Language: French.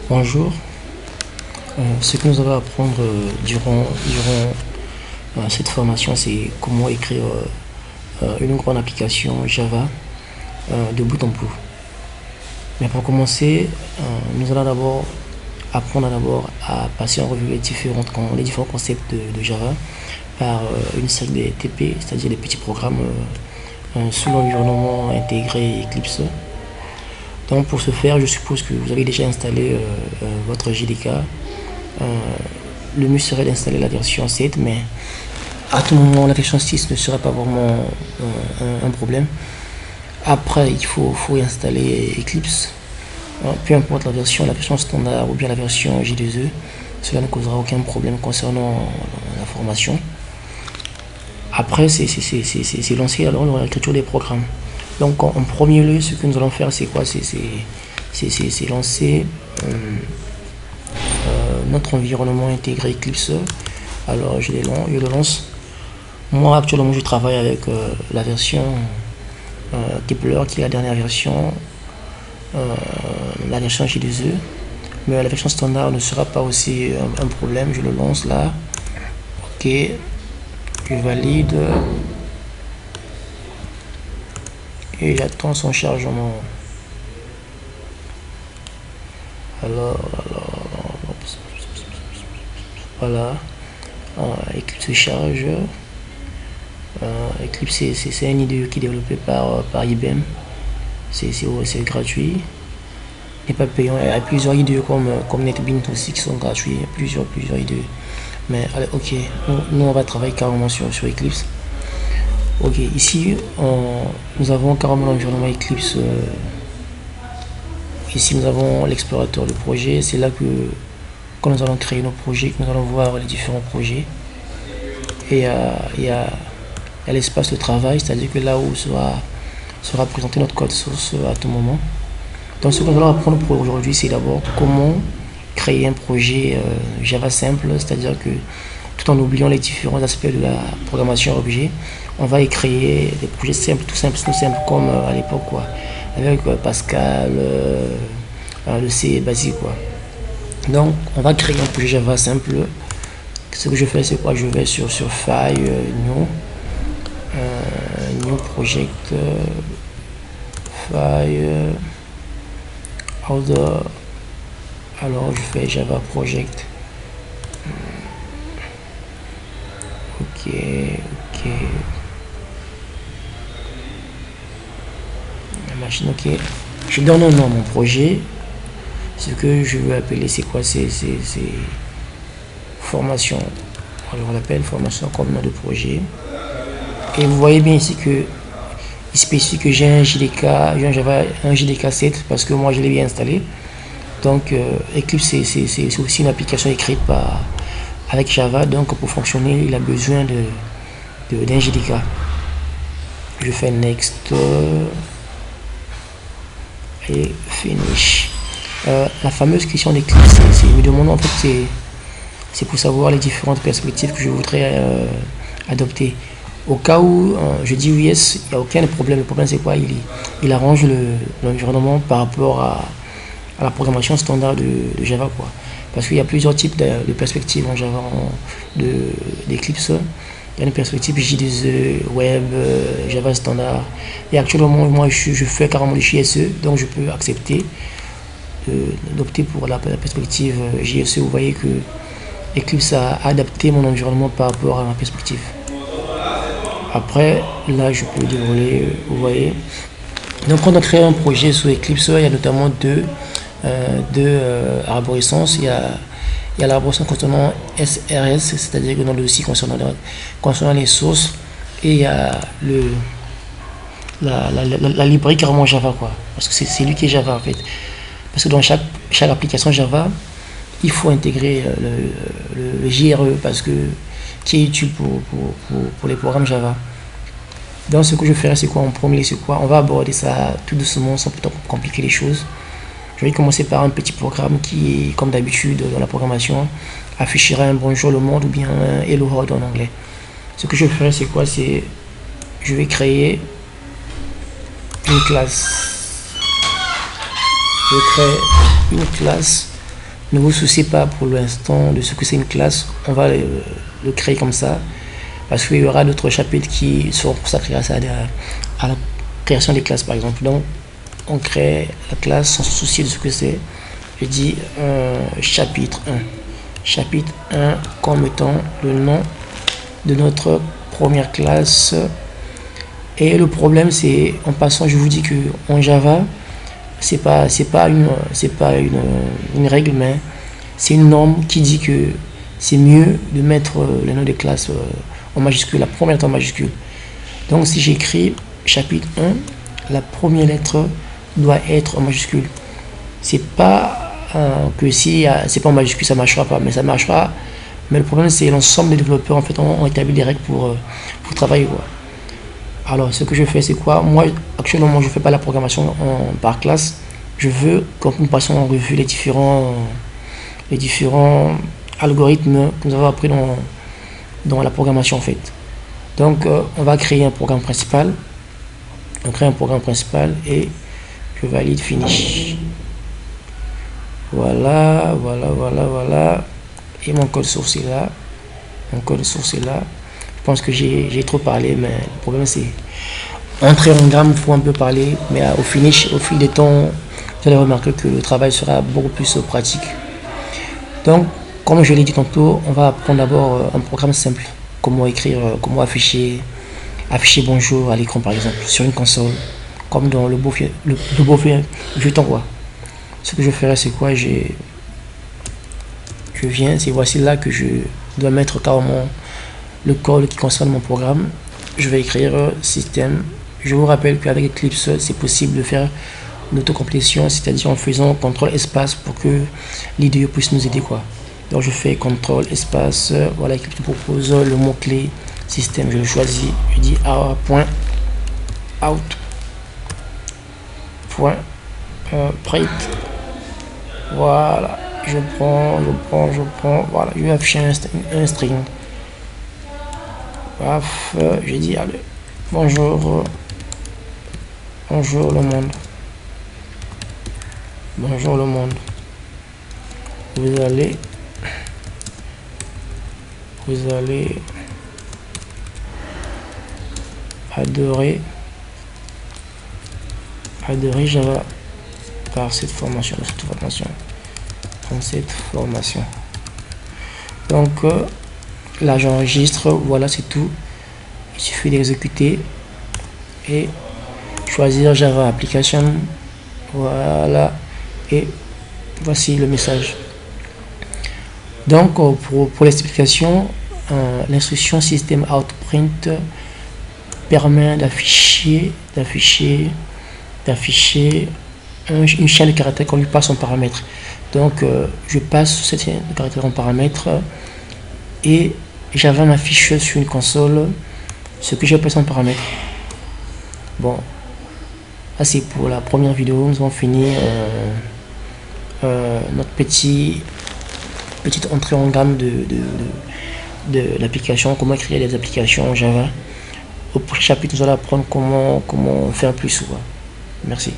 Bonjour. Ce que nous allons apprendre durant cette formation, c'est comment écrire une grande application Java de bout en bout. Mais pour commencer, nous allons d'abord apprendre à passer en revue les différents concepts de Java par une série de TP, c'est-à-dire des petits programmes sous l'environnement intégré Eclipse. Donc pour ce faire, je suppose que vous avez déjà installé votre JDK. Le mieux serait d'installer la version 7, mais à tout moment la version 6 ne sera pas vraiment un problème. Après, il faut installer Eclipse. Peu importe la version standard ou bien la version J2E, cela ne causera aucun problème concernant la formation. Après, c'est lancer alors l'écriture des programmes. Donc en premier lieu, ce que nous allons faire, c'est quoi? C'est lancer notre environnement intégré Eclipse. Alors je le lance. Moi actuellement je travaille avec la version Kepler, qui est la dernière version, la version J2E. Mais la version standard ne sera pas aussi un problème. Je le lance là. Ok, je valide. Et j'attends son chargement. Alors, voilà. Eclipse se charge. Eclipse, c'est un IDE qui est développé par IBM. C'est gratuit. Il n'est pas payant. Il y a plusieurs IDE comme NetBeans aussi qui sont gratuits. Il y a plusieurs IDE. Mais allez, ok. Nous on va travailler carrément sur Eclipse. Ok, ici nous avons carrément l'environnement Eclipse. Ici nous avons l'explorateur de projet. C'est là que quand nous allons créer nos projets, que nous allons voir les différents projets. Et il y a l'espace de travail, c'est-à-dire que là où sera présenté notre code source à tout moment. Donc ce que nous allons apprendre pour aujourd'hui, c'est d'abord comment créer un projet Java simple, c'est-à-dire que tout en oubliant les différents aspects de la programmation objet, on va y créer des projets simples, tout simples comme à l'époque, quoi, avec Pascal, le C basique, quoi. Donc on va créer un projet Java simple. Ce que je fais, c'est quoi? Je vais sur File, New Project, File, Order. Alors je fais Java Project. Ok. La machine, ok. Je donne un nom à mon projet. Ce que je veux appeler, c'est quoi? C'est formation. Alors on l'appelle formation comme nom de projet. Et vous voyez bien ici que il spécifie que j'ai un JDK, un JDK 7 parce que moi je l'ai bien installé. Donc Eclipse c'est aussi une application écrite avec Java, donc pour fonctionner il a besoin d'un JDK. Je fais next et finish. La fameuse question d'Eclipse, me demande en fait c'est pour savoir les différentes perspectives que je voudrais adopter. Au cas où je dis oui, yes, il n'y a aucun problème. Le problème c'est quoi? Il arrange l'environnement par rapport à la programmation standard de Java, quoi. Parce qu'il y a plusieurs types de perspectives en Java, d'Eclipse. Il y a une perspective J2E, Web, Java standard. Et actuellement, moi je fais carrément du JSE, donc je peux accepter d'opter pour la perspective JSE. Vous voyez que Eclipse a adapté mon environnement par rapport à ma perspective. Après, là, je peux dérouler, vous voyez. Donc, quand on crée un projet sous Eclipse, il y a notamment deux arborescences. Il y a l'arborescence concernant SRS, c'est-à-dire que dans le dossier concernant les sources, et il y a la librairie carrément Java, quoi. Parce que c'est lui qui est Java, en fait. Parce que dans chaque application Java, il faut intégrer le JRE parce que qui est utile pour les programmes Java. Donc ce que je ferai, c'est quoi? En premier, c'est quoi? On va aborder ça tout doucement sans compliquer les choses. Je vais commencer par un petit programme qui est, comme d'habitude dans la programmation, affichera un bonjour le monde ou bien un hello world en anglais. Ce que je ferai, c'est quoi? C'est je vais créer une classe Ne vous souciez pas pour l'instant de ce que c'est une classe. On va le créer comme ça. Parce qu'il y aura d'autres chapitres qui seront consacrés à la création des classes, par exemple. Donc, on crée la classe sans se soucier de ce que c'est. Je dis chapitre 1. Chapitre 1 comme étant le nom de notre première classe. Et le problème, c'est, en passant, je vous dis que en Java, c'est pas une règle, mais c'est une norme qui dit que c'est mieux de mettre les noms des classes en majuscule, la première lettre en majuscule. Donc si j'écris chapitre 1, la première lettre doit être en majuscule. C'est pas que si c'est pas en majuscule, ça marchera pas, mais ça marchera. Mais le problème, c'est l'ensemble des développeurs en fait ont établi des règles pour travailler, quoi. Alors, ce que je fais, c'est quoi? Moi, actuellement, je ne fais pas la programmation par classe. Je veux que nous passions en revue les différents algorithmes que nous avons appris dans la programmation, en fait. Donc, on va créer un programme principal. On crée un programme principal et je valide finish. Voilà. Et mon code source est là. Je pense que j'ai trop parlé, mais le problème c'est entrer en gamme, il faut un peu parler, mais au finish, au fil des temps, vous allez remarquer que le travail sera beaucoup plus pratique. Donc, comme je l'ai dit tantôt, on va apprendre d'abord un programme simple. Comment écrire, comment afficher bonjour à l'écran par exemple, sur une console, comme dans le beau film Je t'envoie. Ce que je ferai, c'est quoi? Je viens, c'est voici là que je dois mettre carrément le code qui concerne mon programme. Je vais écrire système. Je vous rappelle qu'avec Eclipse, c'est possible de faire une autocomplétion, c'est-à-dire en faisant CTRL espace pour que l'IDE puisse nous aider, quoi. Donc je fais CTRL espace, voilà, Eclipse me propose le mot-clé système, je le choisis, je dis print, voilà, je prends, voilà, je vais afficher un string. Paf, j'ai dit allez, bonjour le monde. Bonjour le monde. Vous allez adorer Java par cette formation. Donc là j'enregistre, voilà, c'est tout. Il suffit d'exécuter et choisir Java Application, voilà, et voici le message. Donc pour l'explication, l'instruction system out print permet d'afficher une chaîne de caractères qu'on lui passe en paramètre. Donc je passe cette chaîne de caractères en paramètre et Java m'affiche sur une console ce que j'ai passé en paramètre. Bon, là c'est pour la première vidéo. Nous avons fini notre petite entrée en gamme de l'application, comment créer des applications en Java. Au prochain chapitre, nous allons apprendre comment faire plus. Merci.